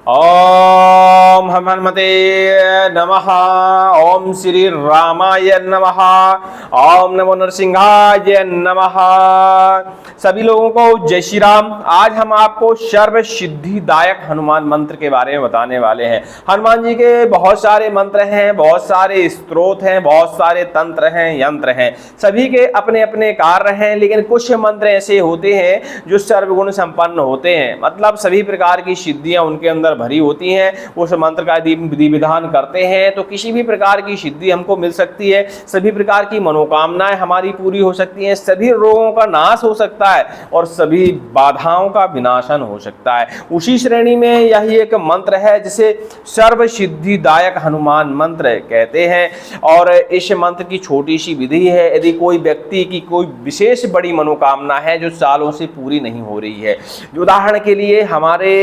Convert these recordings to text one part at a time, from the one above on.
ओम हनुमते नमः। ओम श्री रामाय नमः। ओम नमो नरसिंहाय नमः। सभी लोगों को जय श्री राम। आज हम आपको सर्व सिद्धिदायक हनुमान मंत्र के बारे में बताने वाले हैं। हनुमान जी के बहुत सारे मंत्र हैं, बहुत सारे स्तोत्र हैं, बहुत सारे तंत्र हैं, यंत्र हैं, सभी के अपने अपने कार्य हैं। लेकिन कुछ मंत्र ऐसे होते हैं जो सर्वगुण संपन्न होते हैं, मतलब सभी प्रकार की सिद्धियां उनके अंदर भरी होती हैं। उस मंत्र का यदि विधि विधान करते हैं तो किसी भी प्रकार की सिद्धि हमको मिल सकती है, सभी प्रकार की मनोकामनाएं हमारी पूरी हो सकती हैं, सभी रोगों का नाश हो सकता है और सभी बाधाओं का विनाशन हो सकता है। उसी श्रेणी में यही एक मंत्र है जिसे सर्व सिद्धिदायक हनुमान मंत्र कहते हैं। और इस मंत्र की छोटी सी विधि है। यदि कोई व्यक्ति की कोई विशेष बड़ी मनोकामना है जो सालों से पूरी नहीं हो रही है, उदाहरण के लिए हमारे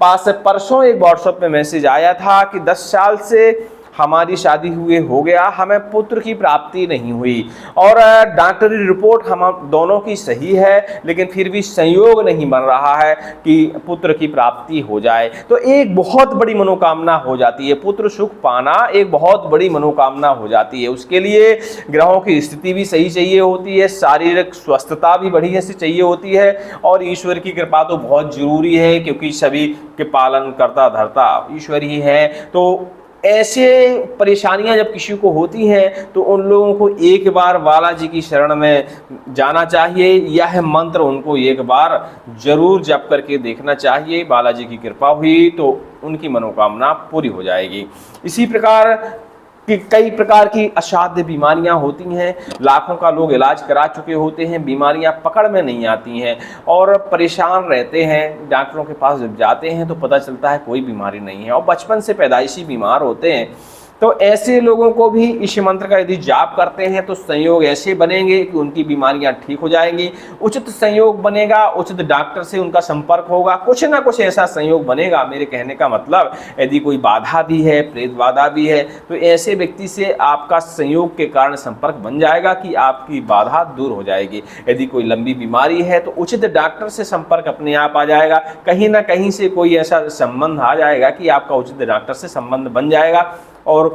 पास परसों एक व्हाट्सएप पे मैसेज आया था कि 10 साल से हमारी शादी हुए हो गया, हमें पुत्र की प्राप्ति नहीं हुई और डॉक्टरी रिपोर्ट हम दोनों की सही है, लेकिन फिर भी संयोग नहीं बन रहा है कि पुत्र की प्राप्ति हो जाए। तो एक बहुत बड़ी मनोकामना हो जाती है, पुत्र सुख पाना एक बहुत बड़ी मनोकामना हो जाती है। उसके लिए ग्रहों की स्थिति भी सही चाहिए होती है, शारीरिक स्वस्थता भी बढ़िया से चाहिए होती है और ईश्वर की कृपा तो बहुत जरूरी है, क्योंकि सभी के पालन करता धरता ईश्वर ही है। तो ऐसे परेशानियां जब किसी को होती हैं तो उन लोगों को एक बार बालाजी की शरण में जाना चाहिए। यह मंत्र उनको एक बार जरूर जप करके देखना चाहिए। बालाजी की कृपा हुई तो उनकी मनोकामना पूरी हो जाएगी। इसी प्रकार कि कई प्रकार की असाध्य बीमारियां होती हैं, लाखों का लोग इलाज करा चुके होते हैं, बीमारियां पकड़ में नहीं आती हैं और परेशान रहते हैं। डॉक्टरों के पास जब जाते हैं तो पता चलता है कोई बीमारी नहीं है और बचपन से पैदाइशी बीमार होते हैं। तो ऐसे लोगों को भी इस मंत्र का यदि जाप करते हैं तो संयोग ऐसे बनेंगे कि उनकी बीमारियां ठीक हो जाएंगी। उचित संयोग बनेगा, उचित डॉक्टर से उनका संपर्क होगा, कुछ ना कुछ ऐसा संयोग बनेगा। मेरे कहने का मतलब, यदि कोई बाधा भी है, प्रेत बाधा भी है, तो ऐसे व्यक्ति से आपका संयोग के कारण संपर्क बन जाएगा कि आपकी बाधा दूर हो जाएगी। यदि कोई लंबी बीमारी है तो उचित डॉक्टर से संपर्क अपने आप आ जाएगा, कहीं ना कहीं से कोई ऐसा संबंध आ जाएगा कि आपका उचित डॉक्टर से संबंध बन जाएगा और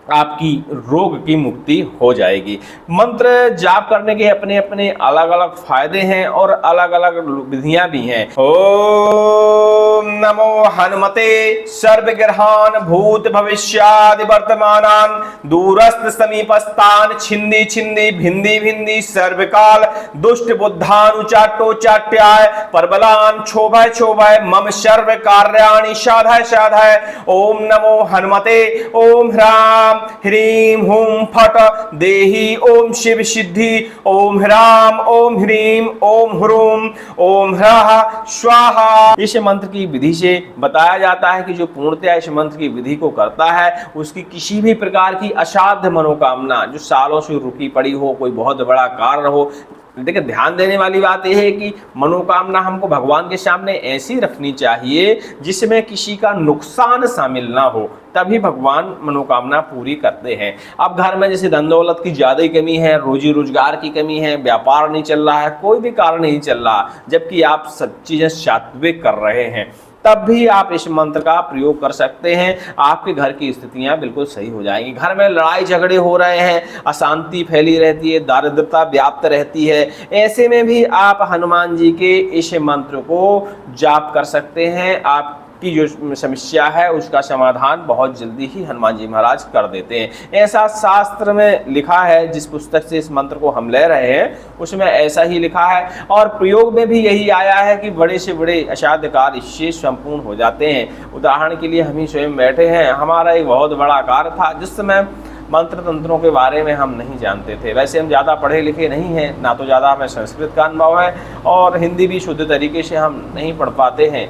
आपकी रोग की मुक्ति हो जाएगी। मंत्र जाप करने के अपने अपने अलग अलग फायदे हैं और अलग अलग विधियां भी हैं। ओम नमो हनुमते सर्वग्रहान भूत भविष्यादि वर्तमानान दूरस्थ समीपस्थान छिन्दी छिन्दी भिन्दी भिन्दी सर्वकाल दुष्ट बुद्धानुचाटोचाट्याय परबलान क्षोभय क्षोभय मम सर्व कार्याणि साधय साधय। ओम नमो हनुमते ओम ह्राम ह्रीम हुम फट देहि ओम शिव सिद्धि ओम ह्राम ओम ह्रीम ओम ह्रूम ओम ह्राह स्वाहा। इस मंत्र की विधि से बताया जाता है कि जो पूर्णतया इस मंत्र की विधि को करता है उसकी किसी भी प्रकार की असाध्य मनोकामना जो सालों से रुकी पड़ी हो, कोई बहुत बड़ा कार्य हो। देखिए, ध्यान देने वाली बात यह है कि मनोकामना हमको भगवान के सामने ऐसी रखनी चाहिए जिसमें किसी का नुकसान शामिल ना हो, तभी भगवान मनोकामना पूरी करते हैं। अब घर में जैसे धन दौलत की ज्यादा कमी है, रोजी रोजगार की कमी है, व्यापार नहीं चल रहा है, कोई भी कारण नहीं चल रहा, जबकि आप सब चीजें सात्विक कर रहे हैं, तब भी आप इस मंत्र का प्रयोग कर सकते हैं। आपके घर की स्थितियां बिल्कुल सही हो जाएंगी। घर में लड़ाई झगड़े हो रहे हैं, अशांति फैली रहती है, दारिद्रता व्याप्त रहती है, ऐसे में भी आप हनुमान जी के इस मंत्र को जाप कर सकते हैं। आपकी जो समस्या है उसका समाधान बहुत जल्दी ही हनुमान जी महाराज कर देते हैं। ऐसा शास्त्र में लिखा है, जिस पुस्तक से इस मंत्र को हम ले रहे हैं उसमें ऐसा ही लिखा है और प्रयोग में भी यही आया है कि बड़े से बड़े असाध्य कार्य इससे संपूर्ण हो जाते हैं। उदाहरण के लिए हम ही स्वयं बैठे हैं, हमारा एक बहुत बड़ा कार्य था जिस समय मंत्र तंत्रों के बारे में हम नहीं जानते थे। वैसे हम ज़्यादा पढ़े लिखे नहीं हैं, ना तो ज़्यादा हमें संस्कृत का अनुभव है और हिंदी भी शुद्ध तरीके से हम नहीं पढ़ पाते हैं,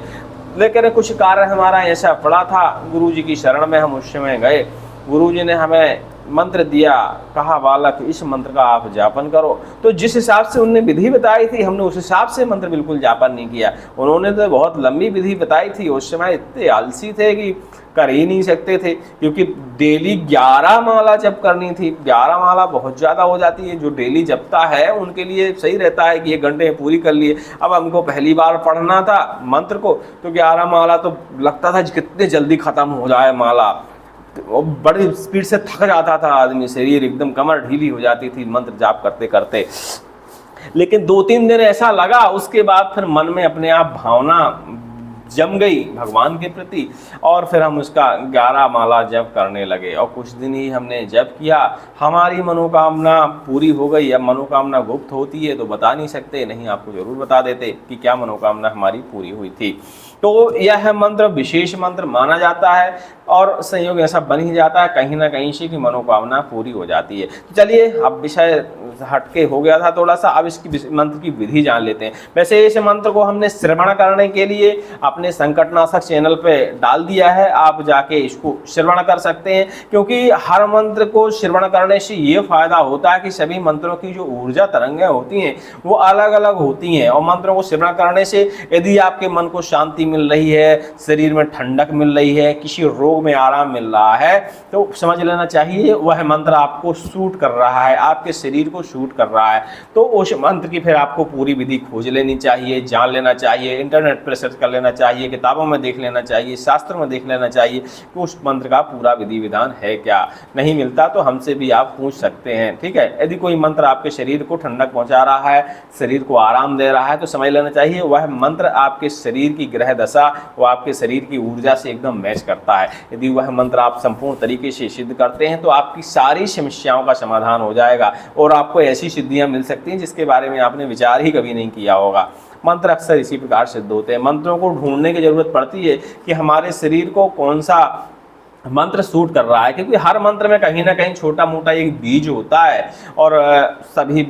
लेकिन कुछ कार्य हमारा ऐसा पड़ा था। गुरुजी की शरण में हम उस समय गए, गुरुजी ने हमें मंत्र दिया, कहा बालक इस मंत्र का आप जापन करो। तो जिस हिसाब से उनने विधि बताई थी हमने उस हिसाब से मंत्र बिल्कुल जापन नहीं किया। उन्होंने तो बहुत लंबी विधि बताई थी, उस समय इतने आलसी थे कि कर ही नहीं सकते थे, क्योंकि डेली 11 माला जप करनी थी। 11 माला बहुत ज़्यादा हो जाती है, जो डेली जपता है उनके लिए सही रहता है कि 1 घंटे में पूरी कर लिए। अब हमको पहली बार पढ़ना था मंत्र को, तो 11 माला तो लगता था कितने जल्दी खत्म हो जाए माला, तो बड़ी स्पीड से थक जाता था आदमी, शरीर एकदम कमर ढीली हो जाती थी मंत्र जाप करते करते। लेकिन 2-3 दिन ऐसा लगा, उसके बाद फिर मन में अपने आप भावना जम गई भगवान के प्रति, और फिर हम उसका 11 माला जप करने लगे। और कुछ दिन ही हमने जप किया, हमारी मनोकामना पूरी हो गई। अब मनोकामना गुप्त होती है तो बता नहीं सकते, नहीं आपको जरूर बता देते कि क्या मनोकामना हमारी पूरी हुई थी। तो यह मंत्र विशेष मंत्र माना जाता है, और संयोग ऐसा बन ही जाता है कहीं ना कहीं से कि मनोकामना पूरी हो जाती है। तो चलिए, अब विषय हटके हो गया था थोड़ा सा, अब इसकी मंत्र की विधि जान लेते हैं। वैसे इस मंत्र को हमने श्रवण करने के लिए अपने संकटनाशक चैनल पे डाल दिया है, आप जाके इसको श्रवण कर सकते हैं। क्योंकि हर मंत्र को श्रवण करने से ये फायदा होता है कि सभी मंत्रों की जो ऊर्जा तरंगें होती हैं वो अलग अलग होती हैं, और मंत्रों को श्रवण करने से यदि आपके मन को शांति मिल रही है, शरीर में ठंडक मिल रही है, किसी रोग में आराम मिल रहा है, तो समझ लेना चाहिए वह मंत्र आपको सूट कर रहा है, आपके शरीर को सूट कर रहा है। तो उस मंत्र की फिर आपको पूरी विधि खोज लेनी चाहिए, जान लेना चाहिए, इंटरनेट पर सर्च कर लेना चाहिए, किताबों में देख लेना चाहिए, शास्त्रों में देख लेना चाहिए कि उस मंत्र का पूरा विधि विधान है क्या। नहीं मिलता तो हमसे भी आप पूछ सकते हैं, ठीक है। यदि कोई मंत्र आपके शरीर को ठंडक पहुंचा रहा है, शरीर को आराम दे रहा है, तो समझ लेना चाहिए वह मंत्र आपके शरीर की ग्रह दशा, वो आपके शरीर की ऊर्जा से एकदम मैच करता है। यदि वह मंत्र आप संपूर्ण तरीके से सिद्ध करते हैं तो आपकी सारी समस्याओं का समाधान हो जाएगा, और आपको ऐसी सिद्धियां मिल सकती हैं जिसके बारे में आपने विचार ही कभी नहीं किया होगा। मंत्र अक्सर इसी प्रकार सिद्ध होते हैं। मंत्रों को ढूंढने की जरूरत पड़ती है कि हमारे शरीर को कौन सा मंत्र सूट कर रहा है, क्योंकि हर मंत्र में कहीं ना कहीं छोटा मोटा एक बीज होता है, और सभी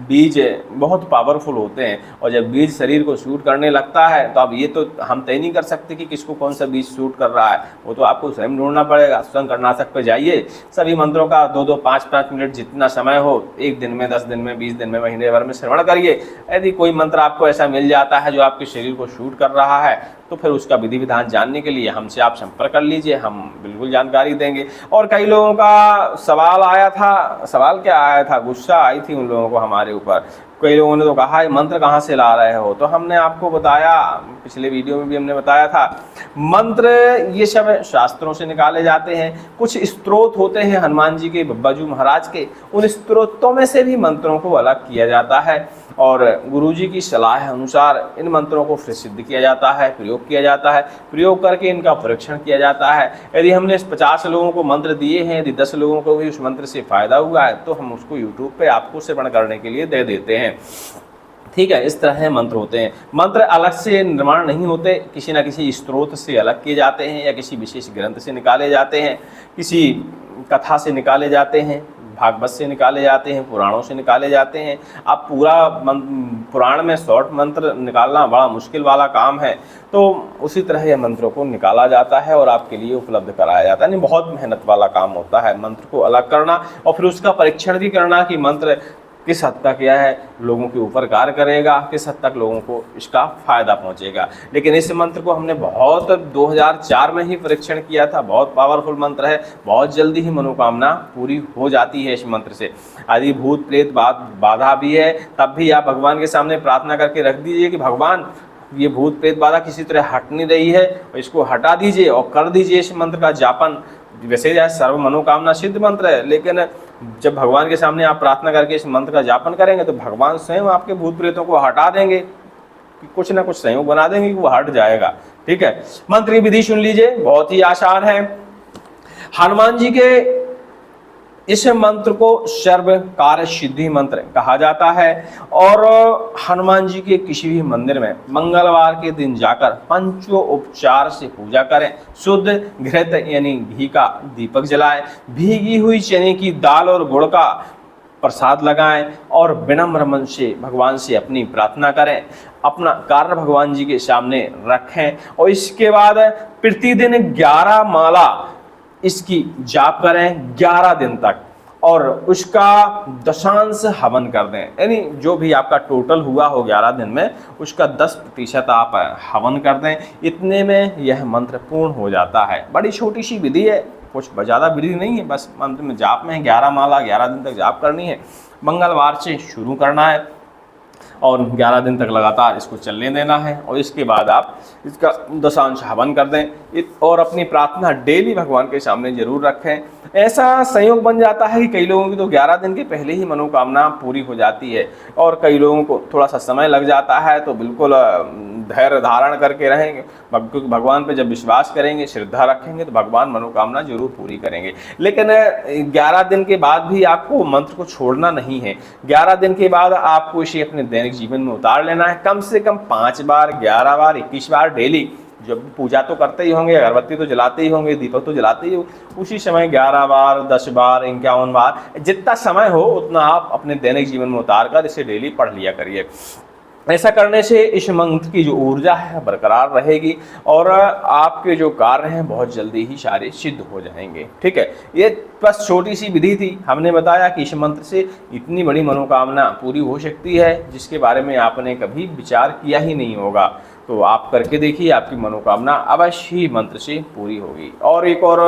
बीज बहुत पावरफुल होते हैं, और जब बीज शरीर को शूट करने लगता है तो अब ये तो हम तय नहीं कर सकते कि किसको कौन सा बीज शूट कर रहा है, वो तो आपको स्वयं ढूंढना पड़ेगा। संकटनाशक पे जाइए, सभी मंत्रों का 2-2, 5-5 मिनट जितना समय हो, 1 दिन में, 10 दिन में, 20 दिन में, महीने भर में श्रवण करिए। यदि कोई मंत्र आपको ऐसा मिल जाता है जो आपके शरीर को शूट कर रहा है, तो फिर उसका विधि विधान जानने के लिए हमसे आप संपर्क कर लीजिए, हम बिल्कुल जानकारी देंगे। और कई लोगों का सवाल आया था, सवाल क्या आया था, गुस्सा आई थी उन लोगों को हमारे ऊपर। कई लोगों ने तो कहा है मंत्र कहाँ से ला रहे हो, तो हमने आपको बताया, पिछले वीडियो में भी हमने बताया था, मंत्र ये सब शास्त्रों से निकाले जाते हैं। कुछ स्त्रोत होते हैं हनुमान जी के, बब्बाजू महाराज के, उन स्त्रोतों में से भी मंत्रों को अलग किया जाता है, और गुरुजी की सलाह अनुसार इन मंत्रों को फिर सिद्ध किया जाता है, प्रयोग किया जाता है, प्रयोग करके इनका परीक्षण किया जाता है। यदि हमने 50 लोगों को मंत्र दिए हैं, यदि 10 लोगों को भी उस मंत्र से फायदा हुआ है, तो हम उसको यूट्यूब पे आपको श्रवण करने के लिए दे देते हैं, ठीक है। इस तरह मंत्र होते हैं। मंत्र अलग से निर्माण नहीं होते, किसी न किसी स्त्रोत से अलग किए जाते हैं, या किसी विशेष ग्रंथ से निकाले जाते हैं, किसी कथा से निकाले जाते हैं, भागवत से निकाले जाते हैं, पुराणों से निकाले जाते हैं। अब पूरा पुराण में शॉर्ट मंत्र निकालना बड़ा मुश्किल वाला काम है, तो उसी तरह यह मंत्रों को निकाला जाता है और आपके लिए उपलब्ध कराया जाता है। नहीं, बहुत मेहनत वाला काम होता है मंत्र को अलग करना, और फिर उसका परीक्षण भी करना कि मंत्र किस हद तक यह है लोगों के ऊपर कार्य करेगा, किस हद तक लोगों को इसका फायदा पहुंचेगा। लेकिन इस मंत्र को हमने बहुत 2004 में ही परीक्षण किया था, बहुत पावरफुल मंत्र है, बहुत जल्दी ही मनोकामना पूरी हो जाती है इस मंत्र से। यदि भूत प्रेत बाधा भी है, तब भी आप भगवान के सामने प्रार्थना करके रख दीजिए कि भगवान ये भूत प्रेत बाधा किसी तरह हट नहीं रही है, इसको हटा दीजिए और कर दीजिए इस मंत्र का जापन। वैसे यह सर्व मनोकामना सिद्ध मंत्र है, लेकिन जब भगवान के सामने आप प्रार्थना करके इस मंत्र का जापन करेंगे तो भगवान स्वयं आपके भूत प्रेतों को हटा देंगे, कि कुछ ना कुछ संयोग बना देंगे कि वो हट जाएगा, ठीक है। मंत्र की विधि सुन लीजिए, बहुत ही आसान है। हनुमान जी के इस मंत्र को सर्व कार्य सिद्धि मंत्र कहा जाता है, और हनुमान जी के किसी भी मंदिर में मंगलवार के दिन जाकर पंचोपचार से पूजा करें, शुद्ध घृत यानी घी का दीपक जलाएं, भीगी हुई चने की दाल और गुड़ का प्रसाद लगाएं, और विनम्र मन से भगवान से अपनी प्रार्थना करें, अपना कार्य भगवान जी के सामने रखें, और इसके बाद प्रतिदिन 11 माला इसकी जाप करें 11 दिन तक। और उसका दशांश हवन कर दें, यानी जो भी आपका टोटल हुआ हो 11 दिन में उसका 10% आप हवन कर दें। इतने में यह मंत्र पूर्ण हो जाता है। बड़ी छोटी सी विधि है, कुछ ज़्यादा विधि नहीं है, बस मंत्र में जाप में 11 माला 11 दिन तक जाप करनी है। मंगलवार से शुरू करना है और 11 दिन तक लगातार इसको चलने देना है और इसके बाद आप इसका दशांश हवन कर दें और अपनी प्रार्थना डेली भगवान के सामने जरूर रखें। ऐसा संयोग बन जाता है कि कई लोगों की तो 11 दिन के पहले ही मनोकामना पूरी हो जाती है और कई लोगों को थोड़ा सा समय लग जाता है। तो बिल्कुल धैर्य धारण करके रहेंगे, क्योंकि भगवान पे जब विश्वास करेंगे, श्रद्धा रखेंगे तो भगवान मनोकामना जरूर पूरी करेंगे। लेकिन 11 दिन के बाद भी आपको मंत्र को छोड़ना नहीं है। 11 दिन के बाद आपको इसे अपने दैनिक जीवन में उतार लेना है। कम से कम 5 बार, 11 बार, 21 बार डेली। जब पूजा तो करते ही होंगे, अगरबत्ती तो जलाते ही होंगे, दीपक तो जलाते ही हो, उसी समय 11 बार, 10 बार, 51 बार, जितना समय हो उतना आप अपने दैनिक जीवन में उतार कर इसे डेली पढ़ लिया करिए। ऐसा करने से इस मंत्र की जो ऊर्जा है बरकरार रहेगी और आपके जो कार्य हैं बहुत जल्दी ही सारे सिद्ध हो जाएंगे। ठीक है, ये बस छोटी सी विधि थी। हमने बताया कि इस मंत्र से इतनी बड़ी मनोकामना पूरी हो सकती है जिसके बारे में आपने कभी विचार किया ही नहीं होगा। तो आप करके देखिए, आपकी मनोकामना अवश्य ही मंत्र से पूरी होगी। और एक और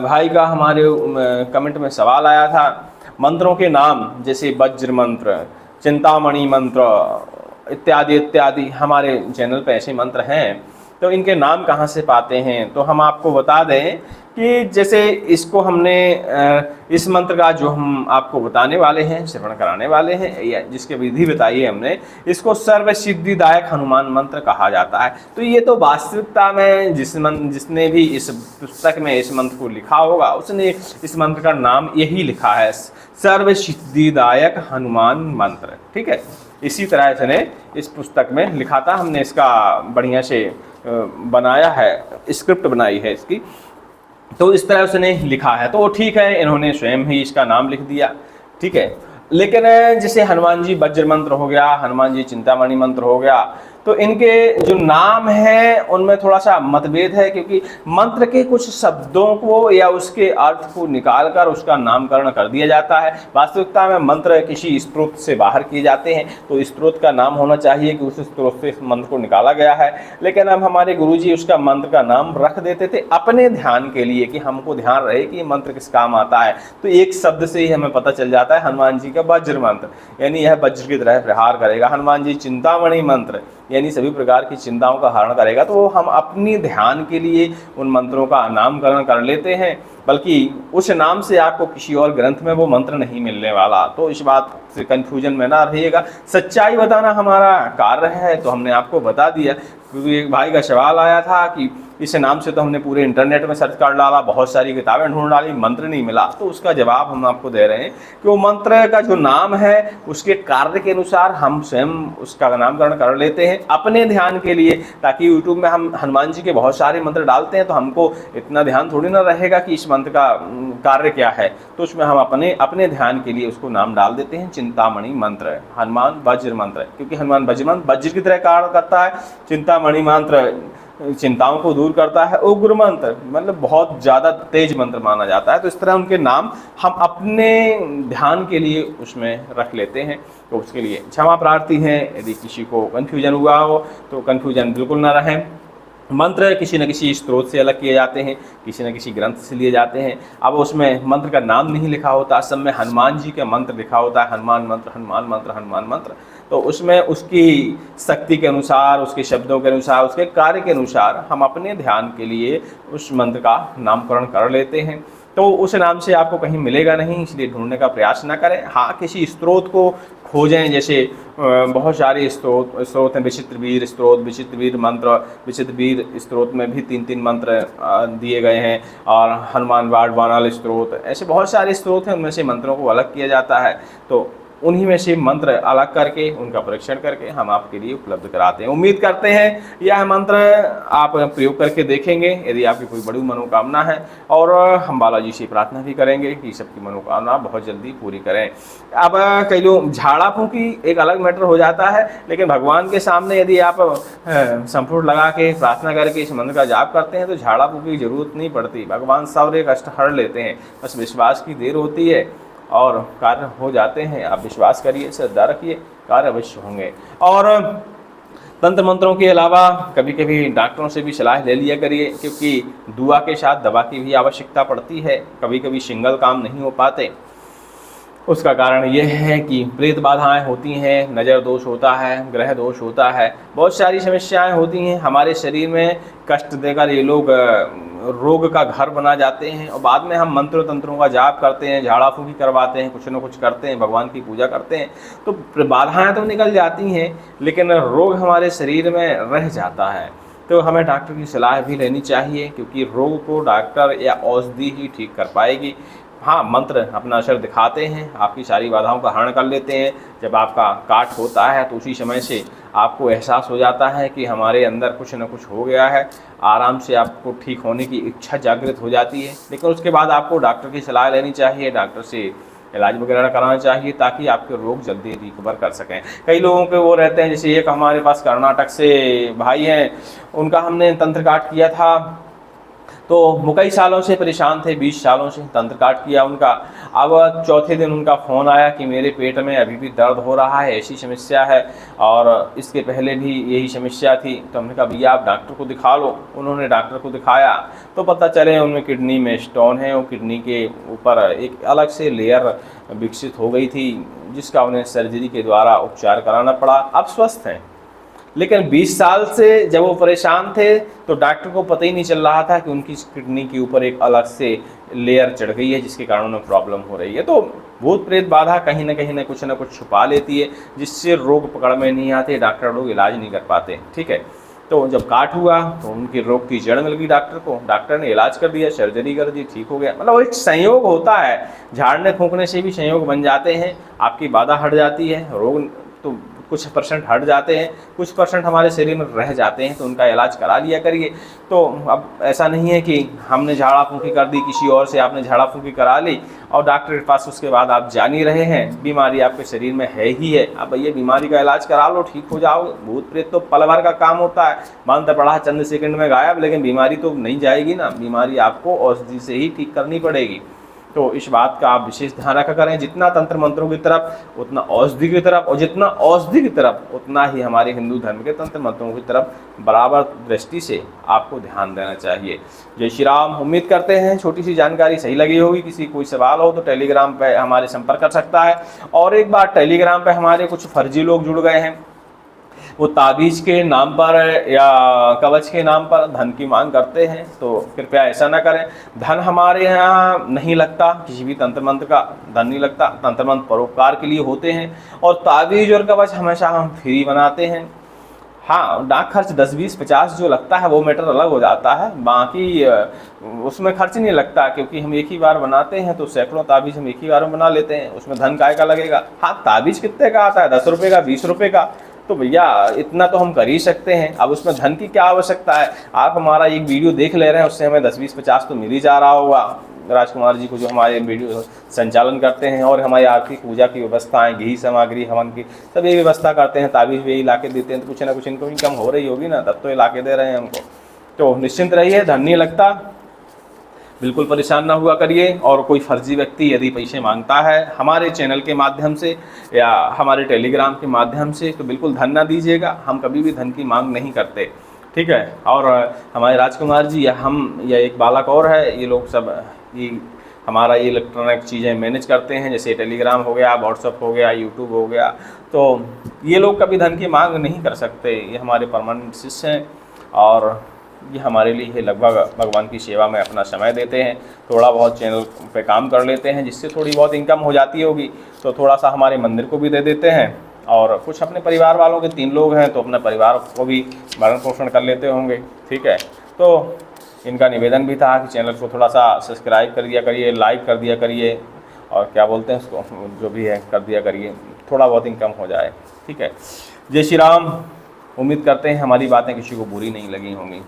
भाई का हमारे कमेंट में सवाल आया था, मंत्रों के नाम जैसे वज्र मंत्र, चिंतामणि मंत्र इत्यादि इत्यादि हमारे चैनल पे ऐसे मंत्र हैं, तो इनके नाम कहाँ से पाते हैं? तो हम आपको बता दें कि जैसे इसको हमने इस मंत्र का जो हम आपको बताने वाले हैं, श्रवण कराने वाले हैं, या जिसके विधि बताई है हमने, इसको सर्व सिद्धिदायक हनुमान मंत्र कहा जाता है। तो ये तो वास्तविकता में जिसने भी इस पुस्तक में इस मंत्र को लिखा होगा उसने इस मंत्र का नाम यही लिखा है, सर्व सिद्धिदायक हनुमान मंत्र। ठीक है, इसी तरह इसने इस पुस्तक में लिखा था। हमने इसका बढ़िया से बनाया है, स्क्रिप्ट बनाई है इसकी, तो इस तरह उसने लिखा है। तो ठीक है, इन्होंने स्वयं ही इसका नाम लिख दिया। ठीक है, लेकिन जैसे हनुमान जी वज्र मंत्र हो गया, हनुमान जी चिंतामणि मंत्र हो गया, तो इनके जो नाम हैं उनमें थोड़ा सा मतभेद है, क्योंकि मंत्र के कुछ शब्दों को या उसके अर्थ को निकालकर उसका नामकरण कर दिया जाता है। वास्तविकता में मंत्र किसी स्त्रोत से बाहर किए जाते हैं, तो स्त्रोत का नाम होना चाहिए कि उस स्त्रोत से इस मंत्र को निकाला गया है। लेकिन अब हमारे गुरुजी उसका मंत्र का नाम रख देते थे अपने ध्यान के लिए, कि हमको ध्यान रहे कि ये मंत्र किस काम आता है। तो एक शब्द से ही हमें पता चल जाता है हनुमान जी का वज्र मंत्र, यानी यह वज्र की तरह प्रहार करेगा। हनुमान जी चिंतामणि मंत्र यानी सभी प्रकार की चिंताओं का हरण करेगा। तो हम अपनी ध्यान के लिए उन मंत्रों का नामकरण कर लेते हैं, बल्कि उस नाम से आपको किसी और ग्रंथ में वो मंत्र नहीं मिलने वाला। तो इस बात से कंफ्यूजन में ना रहिएगा, सच्चाई बताना हमारा कार्य है, तो हमने आपको बता दिया। क्योंकि एक भाई का सवाल आया था कि इस नाम से तो हमने पूरे इंटरनेट में सर्च कर डाला, बहुत सारी किताबें ढूंढ डाली, मंत्र नहीं मिला। तो उसका जवाब हम आपको दे रहे हैं कि वो मंत्र का जो नाम है उसके कार्य के अनुसार हम स्वयं उसका नामकरण कर लेते हैं अपने ध्यान के लिए। ताकि यूट्यूब में हम हनुमान जी के बहुत सारे मंत्र डालते हैं तो हमको इतना ध्यान थोड़ी ना रहेगा कि इस मंत्र का कार्य क्या है, तो उसमें हम अपने ध्यान के लिए उसको नाम डाल देते हैं चिंतामणि मंत्र, हनुमान वज्र मंत्र। क्योंकि हनुमान वज्र मंत्र वज्र की तरह कार्य करता है, चिंतामणि मंत्र चिंताओं को दूर करता है, उग्र मंत्र मतलब बहुत ज़्यादा तेज मंत्र माना जाता है। तो इस तरह उनके नाम हम अपने ध्यान के लिए उसमें रख लेते हैं। तो उसके लिए क्षमा प्रार्थी हैं, यदि किसी को कन्फ्यूजन हुआ हो तो कन्फ्यूजन बिल्कुल ना रहे। मंत्र किसी न किसी स्रोत से अलग किए जाते हैं, किसी न किसी ग्रंथ से लिए जाते हैं। अब उसमें मंत्र का नाम नहीं लिखा होता, सब में हनुमान जी का मंत्र लिखा होता है, हनुमान मंत्र, हनुमान मंत्र, हनुमान मंत्र। तो उसमें उसकी शक्ति के अनुसार, उसके शब्दों के अनुसार, उसके कार्य के अनुसार हम अपने ध्यान के लिए उस मंत्र का नामकरण कर लेते हैं। तो उस नाम से आपको कहीं मिलेगा नहीं, इसलिए ढूंढने का प्रयास ना करें। हाँ, किसी स्रोत को खोजें, जैसे बहुत सारे स्रोत हैं, विचित्र वीर स्रोत, विचित्र वीर मंत्र, विचित्र वीर स्रोत में भी 3-3 मंत्र दिए गए हैं, और हनुमान वाणा स्रोत, ऐसे बहुत सारे स्रोत हैं, उनमें से मंत्रों को अलग किया जाता है। तो उन्हीं में से मंत्र अलग करके उनका परीक्षण करके हम आपके लिए उपलब्ध कराते हैं। उम्मीद करते हैं यह मंत्र आप प्रयोग करके देखेंगे। यदि आपकी कोई बड़ी मनोकामना है, और हम बालाजी से प्रार्थना भी करेंगे कि सबकी मनोकामना बहुत जल्दी पूरी करें। अब कई लोग झाड़ा फूंकी एक अलग मैटर हो जाता है, लेकिन भगवान के सामने यदि आप संपूर्ण लगा के प्रार्थना करके इस मंत्र का जाप करते हैं तो झाड़ा फूंकी की जरूरत नहीं पड़ती। भगवान सारे कष्ट हर लेते हैं, बस विश्वास की देर होती है और कार्य हो जाते हैं। आप विश्वास करिए, श्रद्धा रखिए, कार्य अवश्य होंगे। और तंत्र मंत्रों के अलावा कभी कभी डॉक्टरों से भी सलाह ले लिया करिए, क्योंकि दुआ के साथ दवा की भी आवश्यकता पड़ती है। कभी कभी सिंगल काम नहीं हो पाते, उसका कारण यह है कि प्रेत बाधाएं होती हैं, नज़र दोष होता है, ग्रह दोष होता है, बहुत सारी समस्याएं होती हैं। हमारे शरीर में कष्ट देकर ये लोग रोग का घर बना जाते हैं, और बाद में हम मंत्र तंत्रों का जाप करते हैं, झाड़ा फूंकी करवाते हैं, कुछ न कुछ करते हैं, भगवान की पूजा करते हैं, तो बाधाएं तो निकल जाती हैं, लेकिन रोग हमारे शरीर में रह जाता है। तो हमें डॉक्टर की सलाह भी लेनी चाहिए, क्योंकि रोग को डॉक्टर या औषधि ही ठीक कर पाएगी। हाँ, मंत्र अपना असर दिखाते हैं, आपकी सारी बाधाओं का हरण कर लेते हैं। जब आपका काट होता है तो उसी समय से आपको एहसास हो जाता है कि हमारे अंदर कुछ न कुछ हो गया है, आराम से आपको ठीक होने की इच्छा जागृत हो जाती है। लेकिन उसके बाद आपको डॉक्टर की सलाह लेनी चाहिए, डॉक्टर से इलाज वगैरह कराना चाहिए, ताकि आपके रोग जल्दी रिकवर कर सकें। कई लोगों के वो रहते हैं, जैसे एक हमारे पास कर्नाटक से भाई हैं, उनका हमने तंत्र काट किया था, तो वो कई सालों से परेशान थे, 20 सालों से तंत्र काट किया उनका। अब चौथे दिन उनका फ़ोन आया कि मेरे पेट में अभी भी दर्द हो रहा है, ऐसी समस्या है, और इसके पहले भी यही समस्या थी। तो हमने कहा भैया आप डॉक्टर को दिखा लो। उन्होंने डॉक्टर को दिखाया तो पता चले उनमें किडनी में स्टोन है, और किडनी के ऊपर एक अलग से लेयर विकसित हो गई थी, जिसका उन्हें सर्जरी के द्वारा उपचार कराना पड़ा। अब स्वस्थ हैं, लेकिन 20 साल से जब वो परेशान थे तो डॉक्टर को पता ही नहीं चल रहा था कि उनकी किडनी के ऊपर एक अलग से लेयर चढ़ गई है, जिसके कारण उन्हें प्रॉब्लम हो रही है। तो भूत प्रेत बाधा कहीं ना कुछ छुपा लेती है, जिससे रोग पकड़ में नहीं आते, डॉक्टर लोग इलाज नहीं कर पाते। ठीक है, तो जब काट हुआ तो उनके रोग की जड़ मिल गई डॉक्टर को, डॉक्टर ने इलाज कर दिया, सर्जरी कर दी, ठीक हो गया। मतलब एक संयोग होता है, झाड़ने फूंकने से भी संयोग बन जाते हैं, आपकी बाधा हट जाती है, रोग तो कुछ % हट जाते हैं, कुछ % हमारे शरीर में रह जाते हैं, तो उनका इलाज करा लिया करिए। तो अब ऐसा नहीं है कि हमने झाड़ा फूंकी कर दी, किसी और से आपने झाड़ा फूंकी करा ली और डॉक्टर के पास उसके बाद आप जान ही रहे हैं बीमारी आपके शरीर में है ही है। अब ये बीमारी का इलाज करा लो, ठीक हो जाओगे। भूत प्रेत तो पल भर का काम होता है, मंत्र पढ़ा चंद सेकंड में गायब, लेकिन बीमारी तो नहीं जाएगी ना, बीमारी आपको औषधि से ही ठीक करनी पड़ेगी। तो इस बात का आप विशेष ध्यान रखा करें, जितना तंत्र मंत्रों की तरफ उतना औषधि की तरफ, और जितना औषधि की तरफ उतना ही हमारे हिंदू धर्म के तंत्र मंत्रों की तरफ बराबर दृष्टि से आपको ध्यान देना चाहिए। जय श्री राम। उम्मीद करते हैं छोटी सी जानकारी सही लगी होगी। किसी कोई सवाल हो तो टेलीग्राम पे हमारे संपर्क कर सकता है। और एक बार टेलीग्राम पे हमारे कुछ फर्जी लोग जुड़ गए हैं, वो ताबीज के नाम पर या कवच के नाम पर धन की मांग करते हैं, तो कृपया ऐसा ना करें। धन हमारे यहाँ नहीं लगता, किसी भी तंत्र मंत्र का धन नहीं लगता, तंत्र मंत्र परोपकार के लिए होते हैं, और ताबीज और कवच हमेशा हम फ्री बनाते हैं। हाँ, डाक खर्च 10, 20, 50 जो लगता है वो मैटर अलग हो जाता है, बाकी उसमें खर्च नहीं लगता, क्योंकि हम एक ही बार बनाते हैं, तो सैकड़ों ताबीज हम एक ही बार में बना लेते हैं, उसमें धन काय का लगेगा। हाँ, ताबीज कितने का आता है, 10 रुपये का, 20 रुपये का, तो भैया इतना तो हम कर ही सकते हैं। अब उसमें धन की क्या आवश्यकता है। आप हमारा एक वीडियो देख ले रहे हैं, उससे हमें 10, 20, 50 तो मिल ही जा रहा होगा। राजकुमार जी को जो हमारे वीडियो संचालन करते हैं, और हमारी आर्थिक पूजा की व्यवस्थाएं, घी सामग्री, हवन की सब ये व्यवस्था करते हैं, ताबीज भी यही ला के देते हैं, तो कुछ ना कुछ इनको इनकम हो रही होगी ना, तब तो ये ला के दे रहे हैं हमको। तो निश्चिंत रहिए, धन नहीं लगता, बिल्कुल परेशान ना हुआ करिए। और कोई फर्जी व्यक्ति यदि पैसे मांगता है हमारे चैनल के माध्यम से या हमारे टेलीग्राम के माध्यम से, तो बिल्कुल धन ना दीजिएगा, हम कभी भी धन की मांग नहीं करते। ठीक है, और हमारे राजकुमार जी या हम या एक बालक और है, ये लोग सब ये हमारा ये इलेक्ट्रॉनिक चीज़ें मैनेज करते हैं, जैसे टेलीग्राम हो गया, व्हाट्सअप हो गया, यूट्यूब हो गया। तो ये लोग कभी धन की मांग नहीं कर सकते, ये हमारे परमानेंट शिष्य हैं, और ये हमारे लिए लगभग भगवान की सेवा में अपना समय देते हैं। थोड़ा बहुत चैनल पे काम कर लेते हैं, जिससे थोड़ी बहुत इनकम हो जाती होगी, तो थोड़ा सा हमारे मंदिर को भी दे देते हैं, और कुछ अपने परिवार वालों के 3 लोग हैं, तो अपने परिवार को भी भरण पोषण कर लेते होंगे। ठीक है, तो इनका निवेदन भी था कि चैनल को थोड़ा सा सब्सक्राइब कर दिया करिए, लाइक कर दिया करिए, और क्या बोलते हैं उसको, जो भी है कर दिया करिए। थोड़ा बहुत इनकम हो जाए। ठीक है, जय श्री राम। उम्मीद करते हैं हमारी बातें किसी को बुरी नहीं लगी होंगी।